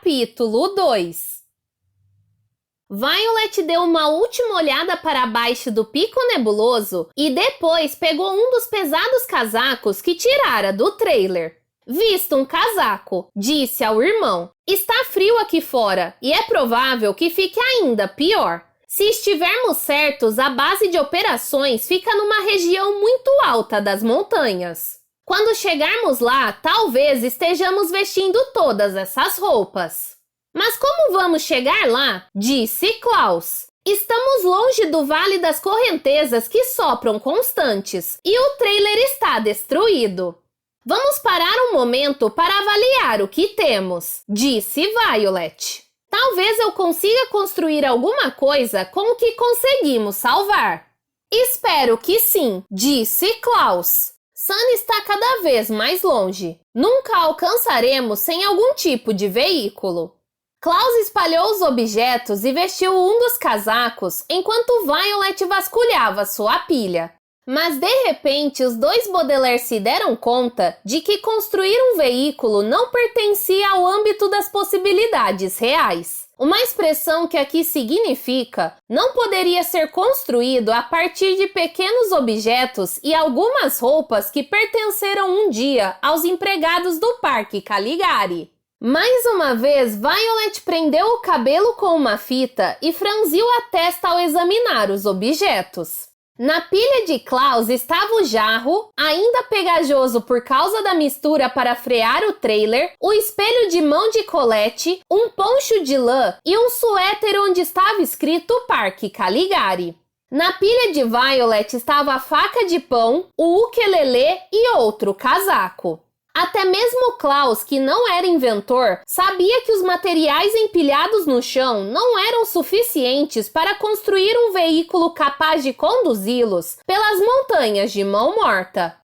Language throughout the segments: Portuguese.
Capítulo 2. Violet deu uma última olhada para baixo do pico nebuloso e depois pegou um dos pesados casacos que tirara do trailer. Vista um casaco, disse ao irmão. Está frio aqui fora e é provável que fique ainda pior. Se estivermos certos, a base de operações fica numa região muito alta das montanhas. Quando chegarmos lá, talvez estejamos vestindo todas essas roupas. Mas como vamos chegar lá? Disse Klaus. Estamos longe do Vale das Correntezas que sopram constantes e o trailer está destruído. Vamos parar um momento para avaliar o que temos, disse Violet. Talvez eu consiga construir alguma coisa com o que conseguimos salvar. Espero que sim, disse Klaus. Sun está cada vez mais longe. Nunca alcançaremos sem algum tipo de veículo. Klaus espalhou os objetos e vestiu um dos casacos enquanto Violet vasculhava sua pilha. Mas de repente os dois Baudelaire se deram conta de que construir um veículo não pertencia ao âmbito das possibilidades reais. Uma expressão que aqui significa não poderia ser construído a partir de pequenos objetos e algumas roupas que pertenceram um dia aos empregados do Parque Caligari. Mais uma vez, Violet prendeu o cabelo com uma fita e franziu a testa ao examinar os objetos. Na pilha de Klaus estava o jarro, ainda pegajoso por causa da mistura para frear o trailer, o espelho de mão de Colette, um poncho de lã e um suéter onde estava escrito Parque Caligari. Na pilha de Violet estava a faca de pão, o ukelele e outro casaco. Até mesmo Klaus, que não era inventor, sabia que os materiais empilhados no chão não eram suficientes para construir um veículo capaz de conduzi-los pelas montanhas de Mão Morta.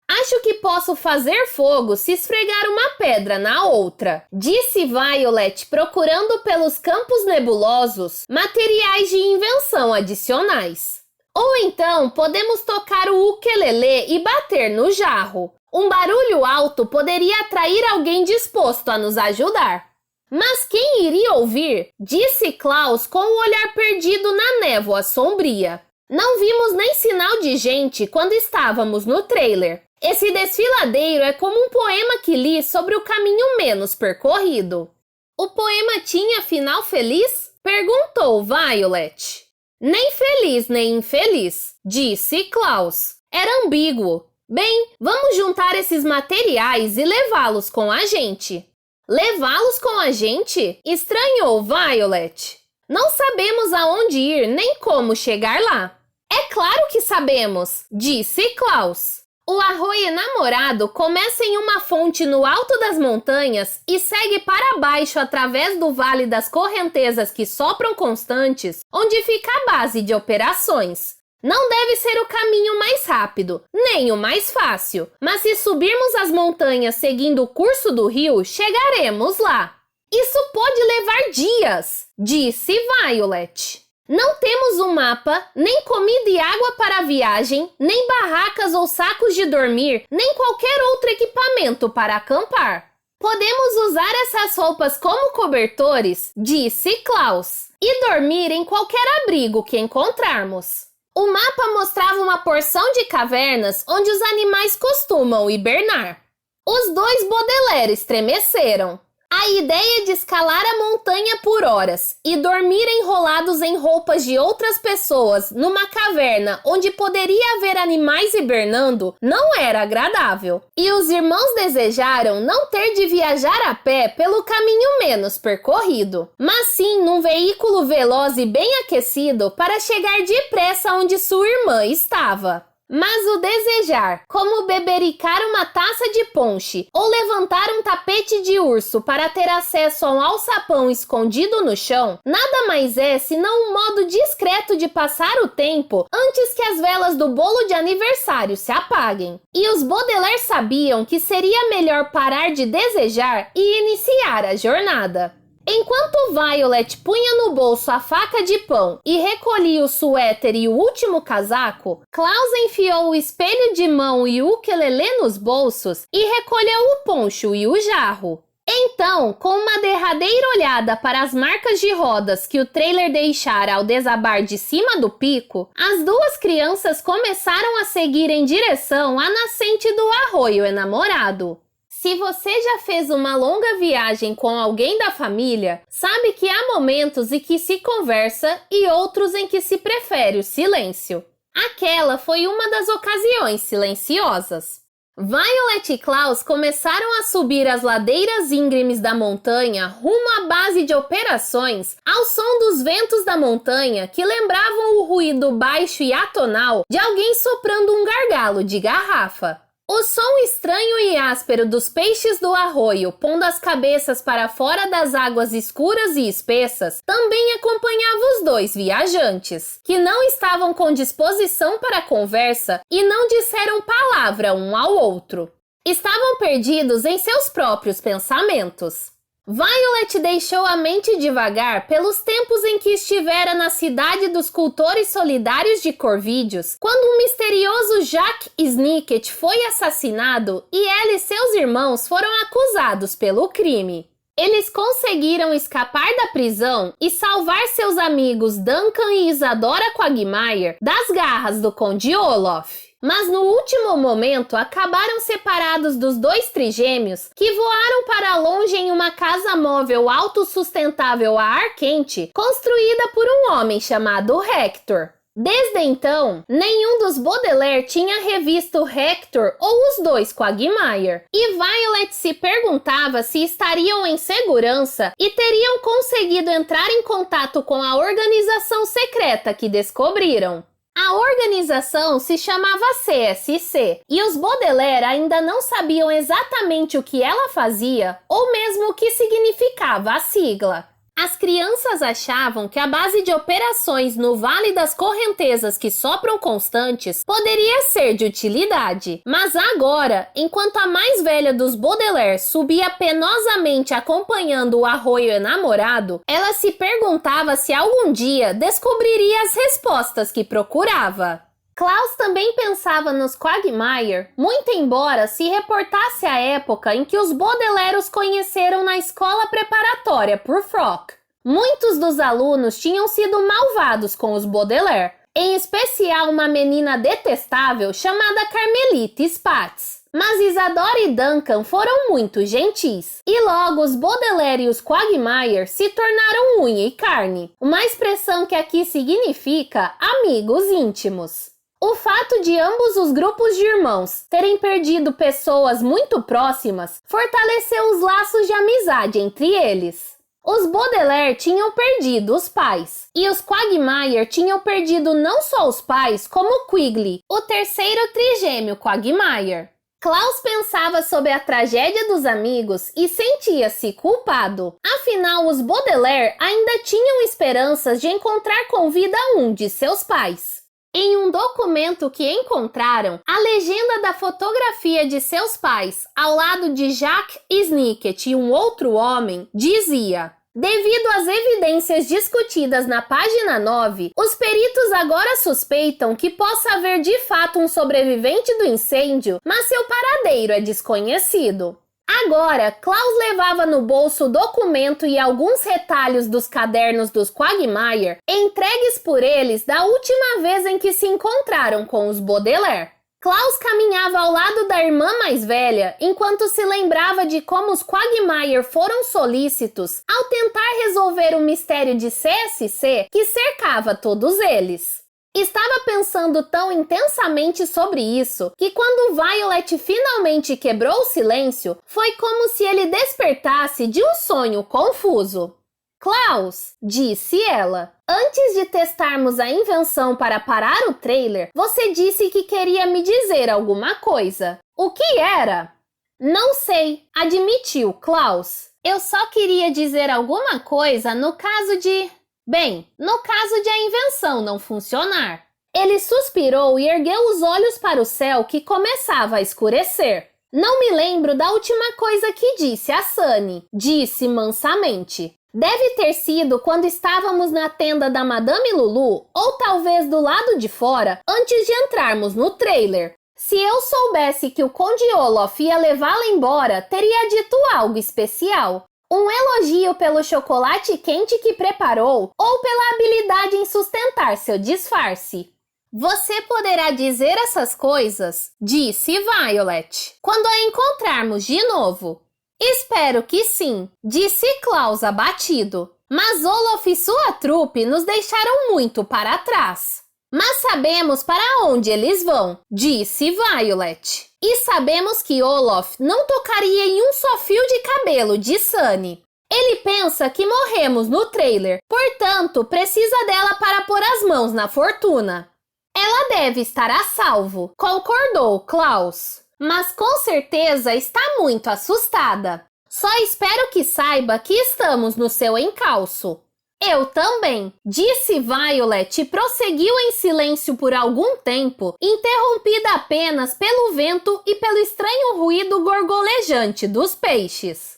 Acho que posso fazer fogo se esfregar uma pedra na outra, disse Violet, procurando pelos campos nebulosos materiais de invenção adicionais. Ou então podemos tocar o ukelele e bater no jarro. Um barulho alto poderia atrair alguém disposto a nos ajudar. Mas quem iria ouvir? Disse Klaus com o olhar perdido na névoa sombria. Não vimos nem sinal de gente quando estávamos no trailer. Esse desfiladeiro é como um poema que li sobre o caminho menos percorrido. O poema tinha final feliz? Perguntou Violet. Nem feliz nem infeliz, disse Klaus. Era ambíguo. Bem, vamos juntar esses materiais e levá-los com a gente. Levá-los com a gente? Estranhou Violet. Não sabemos aonde ir nem como chegar lá. É claro que sabemos, disse Klaus. O arroio namorado começa em uma fonte no alto das montanhas e segue para baixo através do Vale das Correntezas que sopram constantes, onde fica a base de operações. Não deve ser o caminho mais rápido, nem o mais fácil, mas se subirmos as montanhas seguindo o curso do rio, chegaremos lá. Isso pode levar dias, disse Violet. Não temos um mapa, nem comida e água para a viagem, nem barracas ou sacos de dormir, nem qualquer outro equipamento para acampar. Podemos usar essas roupas como cobertores, disse Klaus, e dormir em qualquer abrigo que encontrarmos. O mapa mostrava uma porção de cavernas onde os animais costumam hibernar. Os dois Baudelaire estremeceram. A ideia de escalar a montanha por horas e dormir enrolados em roupas de outras pessoas numa caverna onde poderia haver animais hibernando não era agradável. E os irmãos desejaram não ter de viajar a pé pelo caminho menos percorrido, mas sim num veículo veloz e bem aquecido para chegar depressa onde sua irmã estava. Mas o desejar, como bebericar uma taça de ponche ou levantar um tapete de urso para ter acesso a um alçapão escondido no chão, nada mais é senão um modo discreto de passar o tempo antes que as velas do bolo de aniversário se apaguem. E os Baudelaire sabiam que seria melhor parar de desejar e iniciar a jornada. Enquanto Violet punha no bolso a faca de pão e recolhia o suéter e o último casaco, Klaus enfiou o espelho de mão e o ukelele nos bolsos e recolheu o poncho e o jarro. Então, com uma derradeira olhada para as marcas de rodas que o trailer deixara ao desabar de cima do pico, as duas crianças começaram a seguir em direção à nascente do Arroio Enamorado. Se você já fez uma longa viagem com alguém da família, sabe que há momentos em que se conversa e outros em que se prefere o silêncio. Aquela foi uma das ocasiões silenciosas. Violet e Klaus começaram a subir as ladeiras íngremes da montanha rumo à base de operações ao som dos ventos da montanha que lembravam o ruído baixo e atonal de alguém soprando um gargalo de garrafa. O som estranho e áspero dos peixes do arroio pondo as cabeças para fora das águas escuras e espessas também acompanhava os dois viajantes, que não estavam com disposição para a conversa e não disseram palavra um ao outro. Estavam perdidos em seus próprios pensamentos. Violet deixou a mente divagar pelos tempos em que estivera na cidade dos cultores solidários de Corvídeos, quando o misterioso Jack Snicket foi assassinado e ela e seus irmãos foram acusados pelo crime. Eles conseguiram escapar da prisão e salvar seus amigos Duncan e Isadora Quagmire das garras do Conde Olaf. Mas no último momento acabaram separados dos dois trigêmeos que voaram para longe em uma casa móvel autossustentável a ar quente construída por um homem chamado Hector. Desde então, nenhum dos Baudelaire tinha revisto Hector ou os dois Quagmire, e Violet se perguntava se estariam em segurança e teriam conseguido entrar em contato com a organização secreta que descobriram. A organização se chamava CSC, e os Baudelaire ainda não sabiam exatamente o que ela fazia ou mesmo o que significava a sigla. As crianças achavam que a base de operações no Vale das Correntezas que sopram constantes poderia ser de utilidade, mas agora, enquanto a mais velha dos Baudelaire subia penosamente acompanhando o Arroio Enamorado, ela se perguntava se algum dia descobriria as respostas que procurava. Klaus também pensava nos Quagmire, muito embora se reportasse à época em que os Baudelaire os conheceram na escola preparatória por Frock. Muitos dos alunos tinham sido malvados com os Baudelaire, em especial uma menina detestável chamada Carmelite Spatz. Mas Isadora e Duncan foram muito gentis, e logo os Baudelaire e os Quagmire se tornaram unha e carne, uma expressão que aqui significa amigos íntimos. O fato de ambos os grupos de irmãos terem perdido pessoas muito próximas fortaleceu os laços de amizade entre eles. Os Baudelaire tinham perdido os pais, e os Quagmire tinham perdido não só os pais, como Quigley, o terceiro trigêmeo Quagmire. Klaus pensava sobre a tragédia dos amigos e sentia-se culpado. Afinal, os Baudelaire ainda tinham esperanças de encontrar com vida um de seus pais. Em um documento que encontraram, a legenda da fotografia de seus pais, ao lado de Jack Snicket e um outro homem, dizia: devido às evidências discutidas na página 9, os peritos agora suspeitam que possa haver de fato um sobrevivente do incêndio, mas seu paradeiro é desconhecido. Agora, Klaus levava no bolso o documento e alguns retalhos dos cadernos dos Quagmire, entregues por eles da última vez em que se encontraram com os Baudelaire. Klaus caminhava ao lado da irmã mais velha, enquanto se lembrava de como os Quagmire foram solícitos ao tentar resolver o mistério de CSC que cercava todos eles. Estava pensando tão intensamente sobre isso que quando Violet finalmente quebrou o silêncio, foi como se ele despertasse de um sonho confuso. Klaus, disse ela, antes de testarmos a invenção para parar o trailer, você disse que queria me dizer alguma coisa. O que era? Não sei, admitiu Klaus. Eu só queria dizer alguma coisa no caso de... Bem, no caso de a invenção não funcionar. Ele suspirou e ergueu os olhos para o céu que começava a escurecer. Não me lembro da última coisa que disse a Sunny, disse mansamente. Deve ter sido quando estávamos na tenda da Madame Lulu, ou talvez do lado de fora, antes de entrarmos no trailer. Se eu soubesse que o Conde Olaf ia levá-la embora, teria dito algo especial. Um elogio pelo chocolate quente que preparou ou pela habilidade em sustentar seu disfarce. Você poderá dizer essas coisas, disse Violet, quando a encontrarmos de novo. Espero que sim, disse Klaus abatido. Mas Olaf e sua trupe nos deixaram muito para trás. Mas sabemos para onde eles vão, disse Violet. E sabemos que Olaf não tocaria em um só fio de cabelo de Sunny. Ele pensa que morremos no trailer, portanto precisa dela para pôr as mãos na fortuna. Ela deve estar a salvo, concordou Klaus. Mas com certeza está muito assustada. Só espero que saiba que estamos no seu encalço. Eu também, disse Violet e prosseguiu em silêncio por algum tempo, interrompida apenas pelo vento e pelo estranho ruído gorgolejante dos peixes.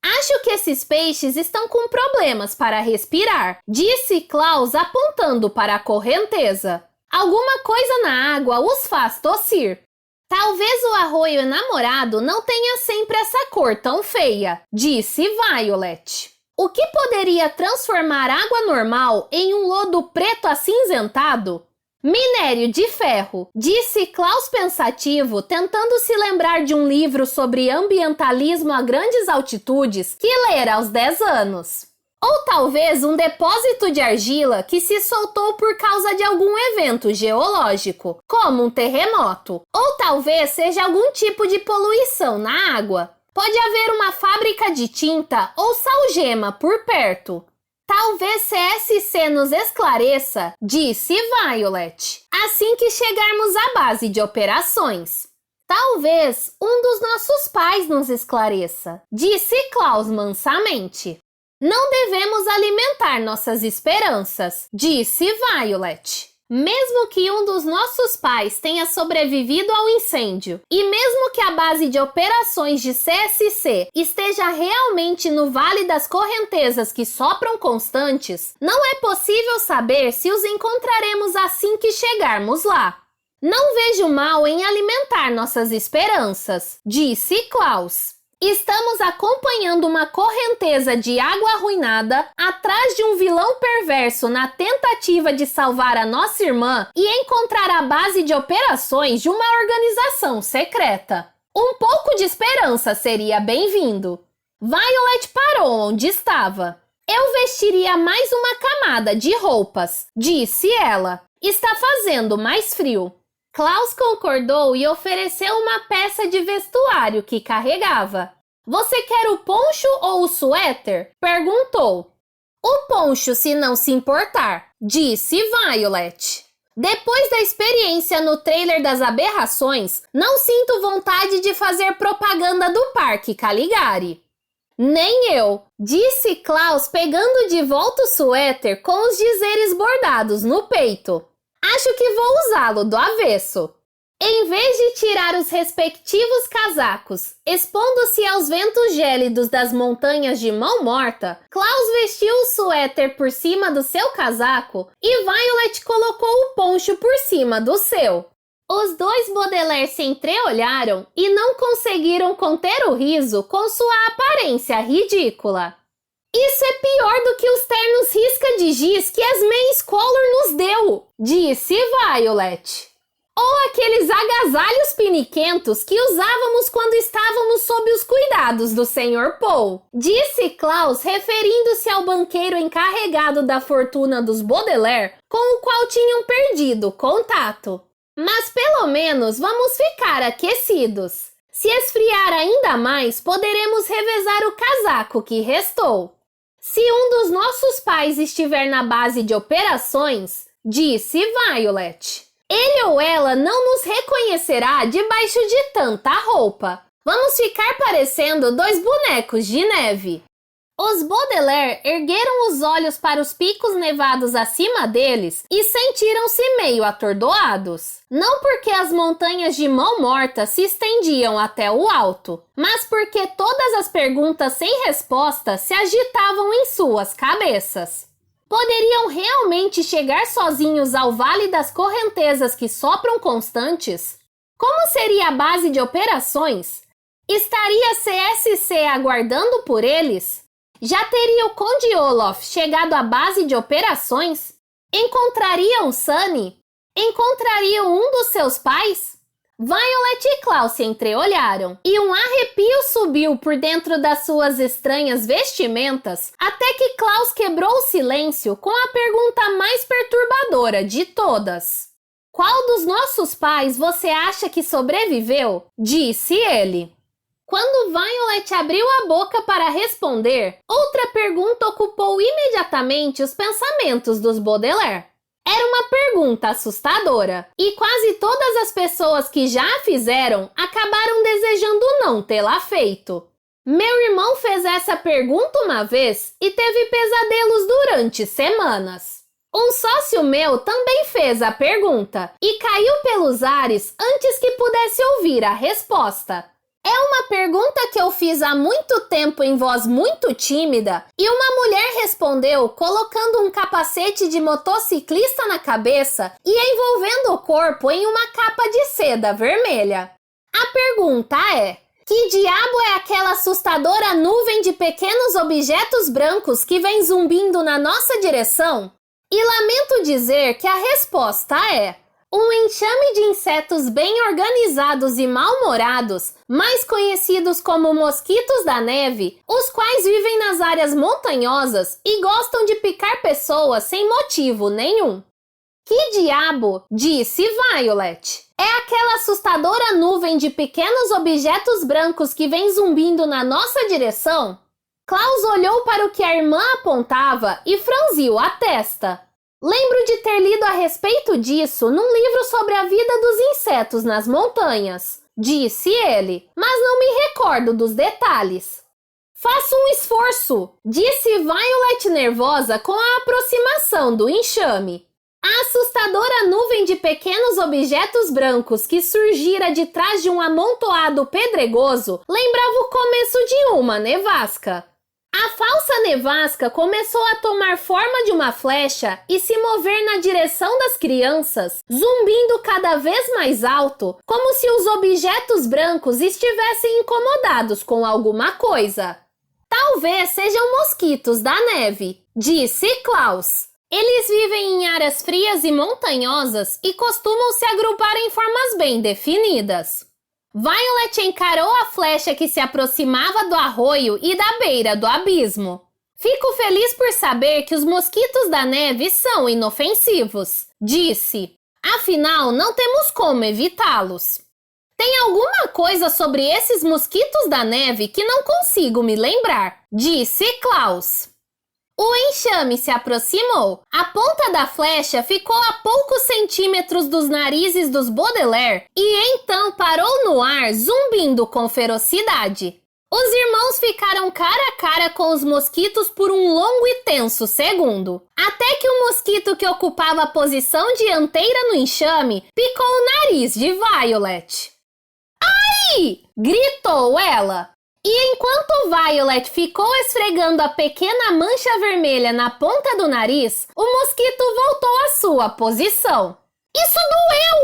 Acho que esses peixes estão com problemas para respirar, disse Klaus apontando para a correnteza. Alguma coisa na água os faz tossir. Talvez o arroio enamorado não tenha sempre essa cor tão feia, disse Violet. O que poderia transformar água normal em um lodo preto acinzentado? Minério de ferro, disse Klaus pensativo, tentando se lembrar de um livro sobre ambientalismo a grandes altitudes que lera aos 10 anos. Ou talvez um depósito de argila que se soltou por causa de algum evento geológico, como um terremoto. Ou talvez seja algum tipo de poluição na água. Pode haver uma fábrica de tinta ou salgema por perto. Talvez CSC nos esclareça, disse Violet, assim que chegarmos à base de operações. Talvez um dos nossos pais nos esclareça, disse Klaus mansamente. Não devemos alimentar nossas esperanças, disse Violet. Mesmo que um dos nossos pais tenha sobrevivido ao incêndio e mesmo que a base de operações de CSC esteja realmente no Vale das Correntezas que sopram constantes, não é possível saber se os encontraremos assim que chegarmos lá. Não vejo mal em alimentar nossas esperanças, disse Klaus. Estamos acompanhando uma correnteza de água arruinada atrás de um vilão perverso na tentativa de salvar a nossa irmã e encontrar a base de operações de uma organização secreta. Um pouco de esperança seria bem-vindo. Violet parou onde estava. Eu vestiria mais uma camada de roupas, disse ela. Está fazendo mais frio. Klaus concordou e ofereceu uma peça de vestuário que carregava. Você quer o poncho ou o suéter? Perguntou. O poncho, se não se importar, disse Violet. Depois da experiência no trailer das aberrações, não sinto vontade de fazer propaganda do Parque Caligari. Nem eu, disse Klaus pegando de volta o suéter com os dizeres bordados no peito. Acho que vou usá-lo do avesso. Em vez de tirar os respectivos casacos, expondo-se aos ventos gélidos das montanhas de Mão Morta, Klaus vestiu o suéter por cima do seu casaco e Violet colocou o poncho por cima do seu. Os dois Baudelaire se entreolharam e não conseguiram conter o riso com sua aparência ridícula. Isso é pior do que os ternos risca de giz que Esme Scholar nos deu, disse Violet. Ou aqueles agasalhos piniquentos que usávamos quando estávamos sob os cuidados do Sr. Paul, disse Klaus, referindo-se ao banqueiro encarregado da fortuna dos Baudelaire, com o qual tinham perdido contato. Mas pelo menos vamos ficar aquecidos. Se esfriar ainda mais, poderemos revezar o casaco que restou. Se um dos nossos pais estiver na base de operações, disse Violet, ele ou ela não nos reconhecerá debaixo de tanta roupa. Vamos ficar parecendo dois bonecos de neve. Os Baudelaire ergueram os olhos para os picos nevados acima deles e sentiram-se meio atordoados. Não porque as montanhas de Mão Morta se estendiam até o alto, mas porque todas as perguntas sem resposta se agitavam em suas cabeças. Poderiam realmente chegar sozinhos ao Vale das Correntezas que sopram constantes? Como seria a base de operações? Estaria CSC aguardando por eles? Já teria o Conde Olaf chegado à base de operações? Encontrariam Sunny? Encontrariam um dos seus pais? Violet e Klaus se entreolharam, e um arrepio subiu por dentro das suas estranhas vestimentas, até que Klaus quebrou o silêncio com a pergunta mais perturbadora de todas. Qual dos nossos pais você acha que sobreviveu? Disse ele. Quando Violet abriu a boca para responder, outra pergunta ocupou imediatamente os pensamentos dos Baudelaire. Era uma pergunta assustadora, e quase todas as pessoas que já a fizeram acabaram desejando não tê-la feito. Meu irmão fez essa pergunta uma vez e teve pesadelos durante semanas. Um sócio meu também fez a pergunta e caiu pelos ares antes que pudesse ouvir a resposta. É uma pergunta que eu fiz há muito tempo em voz muito tímida e uma mulher respondeu colocando um capacete de motociclista na cabeça e envolvendo o corpo em uma capa de seda vermelha. A pergunta é: que diabo é aquela assustadora nuvem de pequenos objetos brancos que vem zumbindo na nossa direção? E lamento dizer que a resposta é: um enxame de insetos bem organizados e mal-humorados, mais conhecidos como mosquitos da neve, os quais vivem nas áreas montanhosas e gostam de picar pessoas sem motivo nenhum. Que diabo? Disse Violet. É aquela assustadora nuvem de pequenos objetos brancos que vem zumbindo na nossa direção? Klaus olhou para o que a irmã apontava e franziu a testa. Lembro de ter lido a respeito disso num livro sobre a vida dos insetos nas montanhas, disse ele, mas não me recordo dos detalhes. Faça um esforço, disse Violet nervosa com a aproximação do enxame. A assustadora nuvem de pequenos objetos brancos que surgira de trás de um amontoado pedregoso lembrava o começo de uma nevasca. A falsa nevasca começou a tomar forma de uma flecha e se mover na direção das crianças, zumbindo cada vez mais alto, como se os objetos brancos estivessem incomodados com alguma coisa. Talvez sejam mosquitos da neve, disse Klaus. Eles vivem em áreas frias e montanhosas e costumam se agrupar em formas bem definidas. Violet encarou a flecha que se aproximava do arroio e da beira do abismo. Fico feliz por saber que os mosquitos da neve são inofensivos, disse. Afinal, não temos como evitá-los. Tem alguma coisa sobre esses mosquitos da neve que não consigo me lembrar, disse Klaus. O enxame se aproximou. A ponta da flecha ficou a poucos centímetros dos narizes dos Baudelaire e então parou no ar, zumbindo com ferocidade. Os irmãos ficaram cara a cara com os mosquitos por um longo e tenso segundo, até que o mosquito que ocupava a posição dianteira no enxame picou o nariz de Violet. "Ai!" gritou ela. E enquanto Violet ficou esfregando a pequena mancha vermelha na ponta do nariz, o mosquito voltou à sua posição. "Isso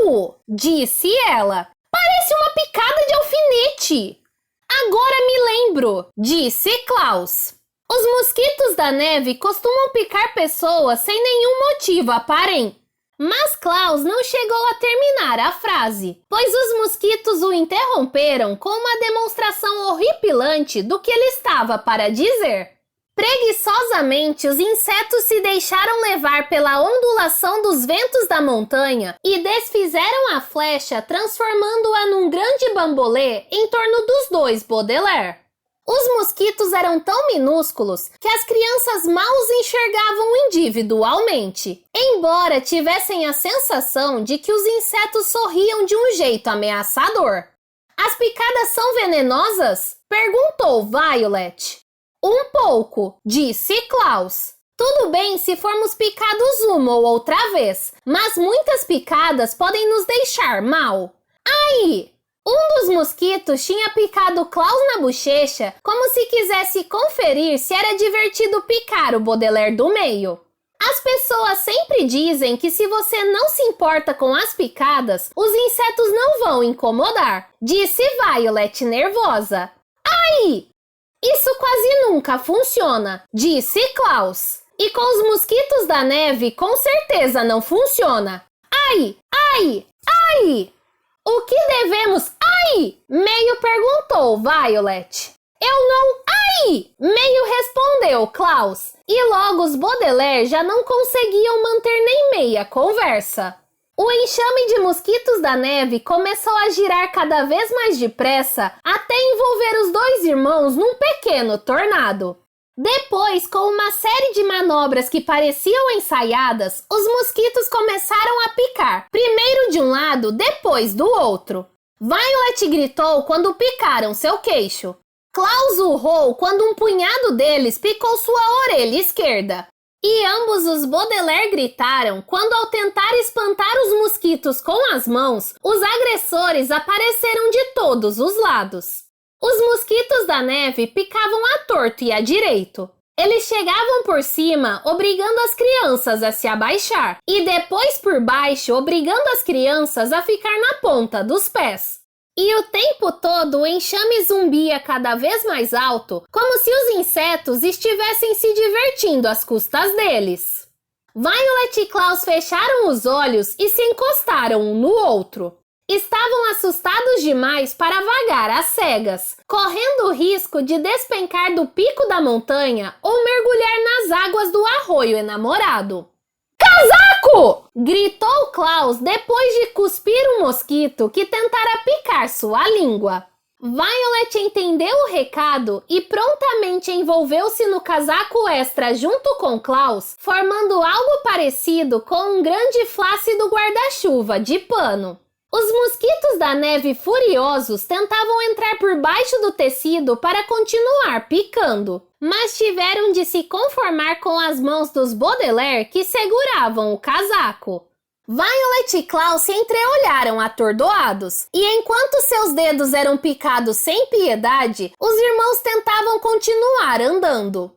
doeu!" disse ela. "Parece uma picada de alfinete." "Agora me lembro", disse Klaus. Os mosquitos da neve costumam picar pessoas sem nenhum motivo aparente. Mas Klaus não chegou a terminar a frase, pois os mosquitos o interromperam com uma demonstração horripilante do que ele estava para dizer. Preguiçosamente, os insetos se deixaram levar pela ondulação dos ventos da montanha e desfizeram a flecha, transformando-a num grande bambolê em torno dos dois Baudelaire. Os mosquitos eram tão minúsculos que as crianças mal os enxergavam individualmente, embora tivessem a sensação de que os insetos sorriam de um jeito ameaçador. "As picadas são venenosas?" perguntou Violet. "Um pouco", disse Klaus. "Tudo bem se formos picados uma ou outra vez, mas muitas picadas podem nos deixar mal." "Ai!" Um dos mosquitos tinha picado Klaus na bochecha, como se quisesse conferir se era divertido picar o Baudelaire do meio. As pessoas sempre dizem que se você não se importa com as picadas, os insetos não vão incomodar, disse Violet nervosa. Ai! Isso quase nunca funciona, disse Klaus. E com os mosquitos da neve, com certeza não funciona. Ai! Ai! Ai! O que devemos... Ai! Meio perguntou Violet. Eu não... Ai! Meio respondeu Klaus. E logo os Baudelaire já não conseguiam manter nem meia conversa. O enxame de mosquitos da neve começou a girar cada vez mais depressa até envolver os dois irmãos num pequeno tornado. Depois, com uma série de manobras que pareciam ensaiadas, os mosquitos começaram a picar, primeiro de um lado, depois do outro. Violet gritou quando picaram seu queixo. Klaus urrou quando um punhado deles picou sua orelha esquerda. E ambos os Baudelaire gritaram quando, ao tentar espantar os mosquitos com as mãos, os agressores apareceram de todos os lados. Os mosquitos da neve picavam à torto e à direito. Eles chegavam por cima, obrigando as crianças a se abaixar, e depois por baixo, obrigando as crianças a ficar na ponta dos pés. E o tempo todo o enxame zumbia cada vez mais alto, como se os insetos estivessem se divertindo às custas deles. Violet e Klaus fecharam os olhos e se encostaram um no outro. Estavam assustados demais para vagar às cegas, correndo o risco de despencar do pico da montanha ou mergulhar nas águas do arroio enamorado. Casaco! Gritou Klaus depois de cuspir um mosquito que tentara picar sua língua. Violet entendeu o recado e prontamente envolveu-se no casaco extra junto com Klaus, formando algo parecido com um grande flácido guarda-chuva de pano. Os mosquitos da neve furiosos tentavam entrar por baixo do tecido para continuar picando, mas tiveram de se conformar com as mãos dos Baudelaire que seguravam o casaco. Violet e Klaus se entreolharam atordoados, e enquanto seus dedos eram picados sem piedade, os irmãos tentavam continuar andando.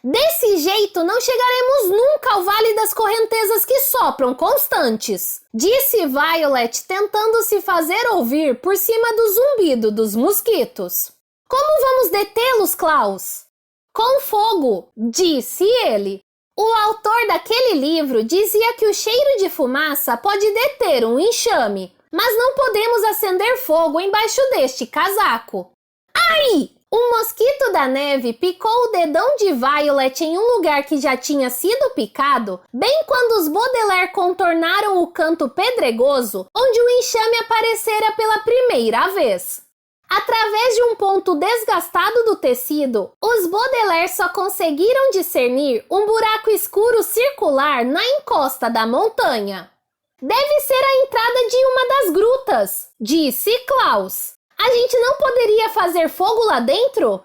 Desse jeito não chegaremos nunca ao Vale das Correntezas que sopram constantes, disse Violet tentando se fazer ouvir por cima do zumbido dos mosquitos. Como vamos detê-los, Klaus? Com fogo, disse ele. O autor daquele livro dizia que o cheiro de fumaça pode deter um enxame, mas não podemos acender fogo embaixo deste casaco. Ai! Um mosquito da neve picou o dedão de Violet em um lugar que já tinha sido picado, bem quando os Baudelaire contornaram o canto pedregoso onde o enxame aparecera pela primeira vez. Através de um ponto desgastado do tecido, os Baudelaire só conseguiram discernir um buraco escuro circular na encosta da montanha. Deve ser a entrada de uma das grutas, disse Klaus. A gente não poderia fazer fogo lá dentro?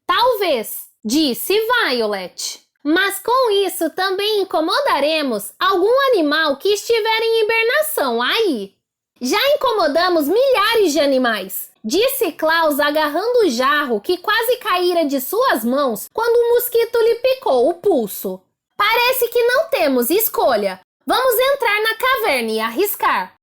Talvez, disse Violet. Mas com isso também incomodaremos algum animal que estiver em hibernação aí. Já incomodamos milhares de animais, disse Klaus agarrando o jarro que quase caíra de suas mãos quando o mosquito lhe picou o pulso. Parece que não temos escolha. Vamos entrar na caverna e arriscar.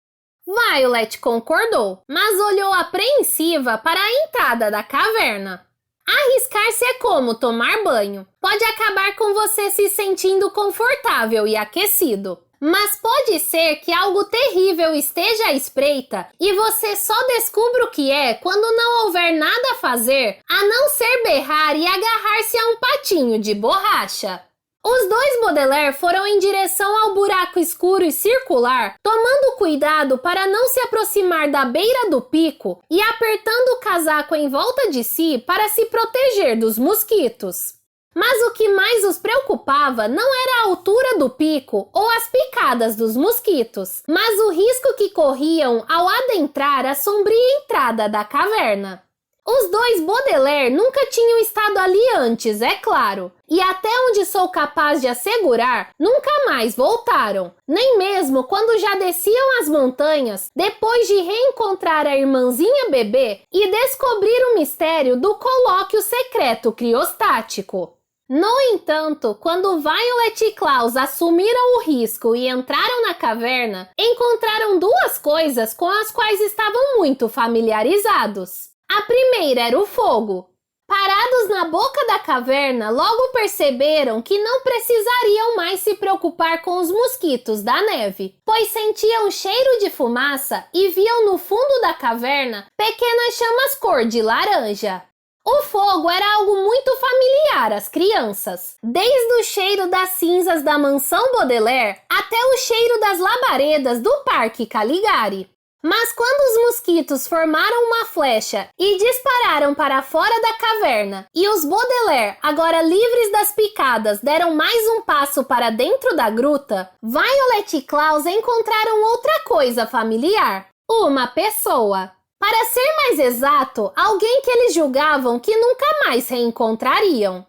Violet concordou, mas olhou apreensiva para a entrada da caverna. Arriscar-se é como tomar banho. Pode acabar com você se sentindo confortável e aquecido. Mas pode ser que algo terrível esteja à espreita e você só descubra o que é quando não houver nada a fazer, a não ser berrar e agarrar-se a um patinho de borracha. Os dois Baudelaire foram em direção ao buraco escuro e circular, tomando cuidado para não se aproximar da beira do pico e apertando o casaco em volta de si para se proteger dos mosquitos. Mas o que mais os preocupava não era a altura do pico ou as picadas dos mosquitos, mas o risco que corriam ao adentrar a sombria entrada da caverna. Os dois Baudelaire nunca tinham estado ali antes, é claro, e até onde sou capaz de assegurar, nunca mais voltaram, nem mesmo quando já desciam as montanhas, depois de reencontrar a irmãzinha bebê e descobrir o mistério do colóquio secreto criostático. No entanto, quando Violet e Klaus assumiram o risco e entraram na caverna, encontraram duas coisas com as quais estavam muito familiarizados. A primeira era o fogo. Parados na boca da caverna, logo perceberam que não precisariam mais se preocupar com os mosquitos da neve, pois sentiam cheiro de fumaça e viam no fundo da caverna pequenas chamas cor de laranja. O fogo era algo muito familiar às crianças, desde o cheiro das cinzas da mansão Baudelaire até o cheiro das labaredas do Parque Caligari. Mas quando os mosquitos formaram uma flecha e dispararam para fora da caverna, e os Baudelaire, agora livres das picadas, deram mais um passo para dentro da gruta, Violet e Klaus encontraram outra coisa familiar: uma pessoa. Para ser mais exato, alguém que eles julgavam que nunca mais reencontrariam.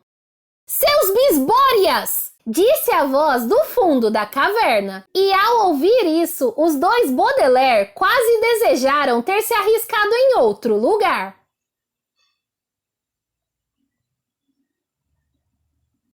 Seus bisbórias! Disse a voz do fundo da caverna. E ao ouvir isso, os dois Baudelaire quase desejaram ter se arriscado em outro lugar.